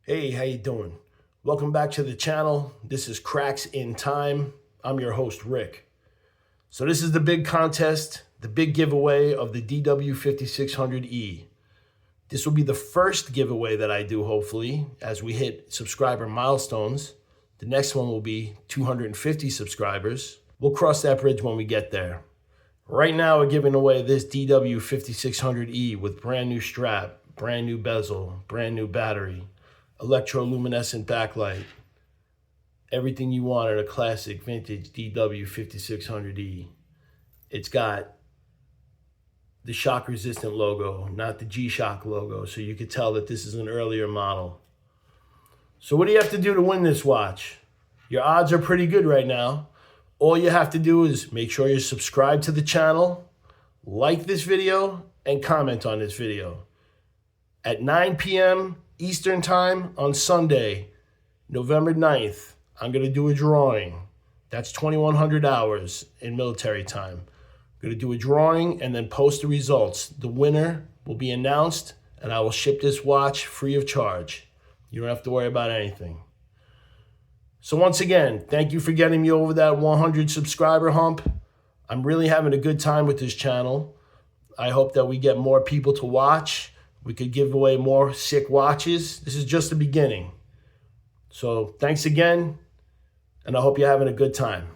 Hey, how you doing? Welcome back to the channel. This is Cracks in Time. I'm your host, Rick. So this is the big contest, the big giveaway of the DW-5600E. This will be the first giveaway that I do, hopefully, as we hit subscriber milestones. The next one will be 250 subscribers. We'll cross that bridge when we get there. Right now, we're giving away this DW-5600E with brand new strap, brand new bezel, brand new battery, electroluminescent backlight, everything you want in a classic vintage DW-5600E. It's got the shock resistant logo, not the G-Shock logo, so you could tell that this is an earlier model. So what do you have to do to win this watch? Your odds are pretty good right now. All you have to do is make sure you're subscribed to the channel, like this video, and comment on this video. At 9 p.m. Eastern Time on Sunday, November 9th, I'm going to do a drawing. That's 2100 hours in military time. I'm going to do a drawing and then post the results. The winner will be announced, and I will ship this watch free of charge. You don't have to worry about anything. So once again, thank you for getting me over that 100 subscriber hump. I'm really having a good time with this channel. I hope that we get more people to watch. We could give away more sick watches. This is just the beginning. So thanks again, and I hope you're having a good time.